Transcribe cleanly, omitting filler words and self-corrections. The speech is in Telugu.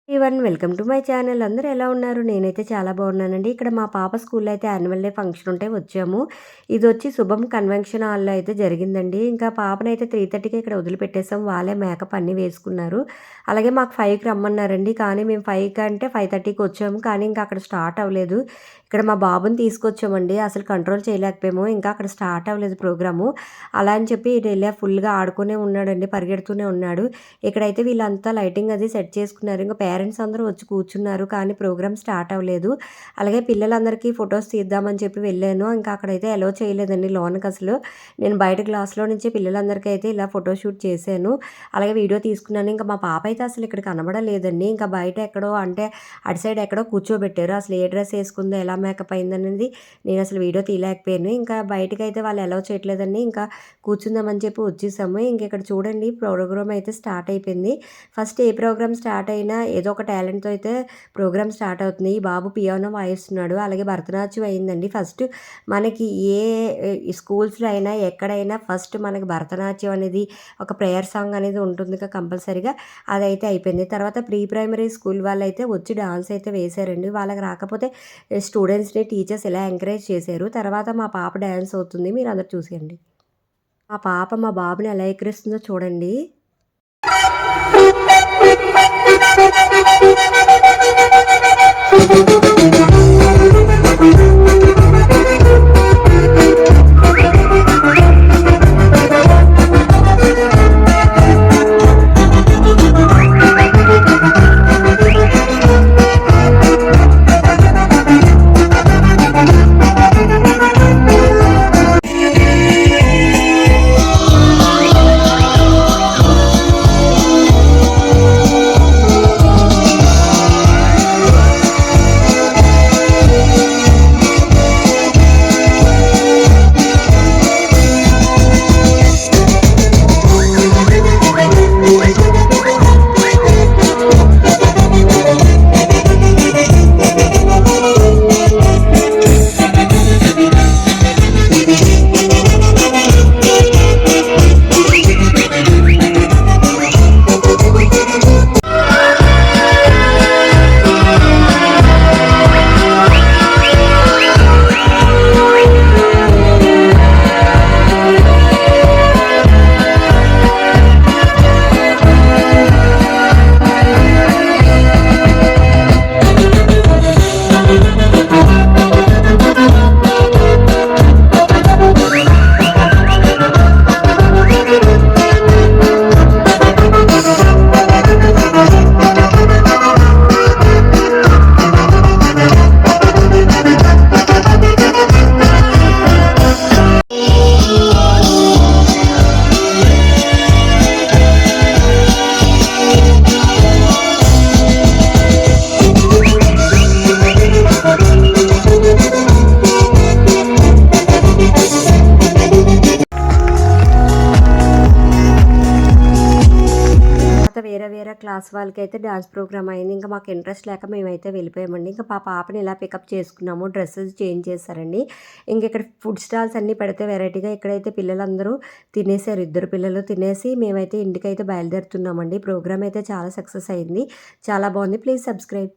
Welcome to my channel. అందరూ ఎలా ఉన్నారు? నేనైతే చాలా బాగున్నానండి. ఇక్కడ మా పాప స్కూల్లో అయితే యాన్యువల్ డే ఫంక్షన్ ఉంటే వచ్చాము. ఇది వచ్చి శుభం కన్వెన్షన్ హాల్‌లో అయితే జరిగిందండి. ఇంకా పాపనైతే 3:30కి ఇక్కడ వదిలిపెట్టేసాం. వాళ్ళే మేకప్ అన్నీ వేసుకున్నారు. అలాగే మాకు 5కి రమ్మన్నారండి. కానీ మేము 5 కంటే 5:30కి వచ్చాము. కానీ ఇంకా అక్కడ స్టార్ట్ అవ్వలేదు. ఇక్కడ మా బాబుని తీసుకొచ్చామండి. అసలు కంట్రోల్ చేయలేకపోయాము. ఇంకా అక్కడ స్టార్ట్ అవ్వలేదు ప్రోగ్రాము. అలా అని చెప్పి ఇటెళ్ళా ఫుల్‌గా ఆడుకునే ఉన్నాడండి. పరిగెడుతూనే ఉన్నాడు. ఇక్కడైతే వీళ్ళంతా లైటింగ్ అది సెట్ చేసుకున్నారు. ఇంక పేరెంట్స్ అందరూ వచ్చి కూర్చున్నారు. కానీ ప్రోగ్రామ్ స్టార్ట్ అవ్వలేదు. అలాగే పిల్లలందరికీ ఫోటోస్ తీద్దామని చెప్పి వెళ్ళాను. ఇంకా అక్కడైతే అలో చేయలేదండి లోనకసలు. నేను బయట గ్లాస్‌లో నుంచి పిల్లలందరికీ అయితే ఇలా ఫోటో షూట్ చేశాను. అలాగే వీడియో తీసుకున్నాను. ఇంకా మా పాప అయితే అసలు ఇక్కడ కనబడలేదండి. ఇంకా బయట ఎక్కడో అంటే అటు సైడ్ ఎక్కడో కూర్చోబెట్టారు. అసలు ఏ డ్రెస్ ఏసుకుందో, ఎలా మేకప్ అయిందనేది నేను అసలు వీడియో తీయలేకపోయాను. ఇంకా బయటకైతే వాళ్ళు అలో చేయట్లేదండి. ఇంకా కూర్చుందామని చెప్పి వచ్చేసాము. ఇంక ఇక్కడ చూడండి ప్రోగ్రామ్ అయితే స్టార్ట్ అయిపోయింది. ఫస్ట్ ఏ ప్రోగ్రామ్ స్టార్ట్ అయినా ఏదో ఒక టాలెంట్‌తో అయితే ప్రోగ్రామ్ స్టార్ట్ అవుతుంది. ఈ బాబు పియానో వాయిస్తున్నాడు. అలాగే భరతనాట్యం అయిందండి. ఫస్ట్ మనకి ఏ స్కూల్స్‌లో అయినా ఎక్కడైనా ఫస్ట్ మనకి భరతనాట్యం అనేది ఒక ప్రేయర్ సాంగ్ అనేది ఉంటుంది కంపల్సరీగా. అదైతే అయిపోయింది. తర్వాత ప్రీ ప్రైమరీ స్కూల్ వాళ్ళైతే వచ్చి డాన్స్ అయితే వేశారండి. వాళ్ళకి రాకపోతే స్టూడెంట్స్‌ని టీచర్స్ ఇలా ఎంకరేజ్ చేశారు. తర్వాత మా పాప డాన్స్ అవుతుంది. మీరందరూ చూసేయండి. మా పాప మా బాబుని ఎలా ఎక్కిరిస్తుందో చూడండి. వేరే క్లాస్ వాళ్ళకైతే డాన్స్ ప్రోగ్రామ్ అయింది. ఇంకా మాకు ఇంట్రెస్ట్ లేక మేమైతే వెళ్ళిపోయామండి. ఇంకా పాపని ఇలా పికప్ చేసుకున్నాము. డ్రెస్సెస్ చేంజ్ చేశారండి. ఇంక ఇక్కడ ఫుడ్ స్టాల్స్ అన్నీ పెడితే వెరైటీగా ఇక్కడైతే పిల్లలందరూ తినేసారు. 2 పిల్లలు తినేసి మేమైతే ఇంటికైతే బయలుదేరుతున్నామండి. ప్రోగ్రామ్ అయితే చాలా సక్సెస్ అయింది. చాలా బాగుంది. Please subscribe.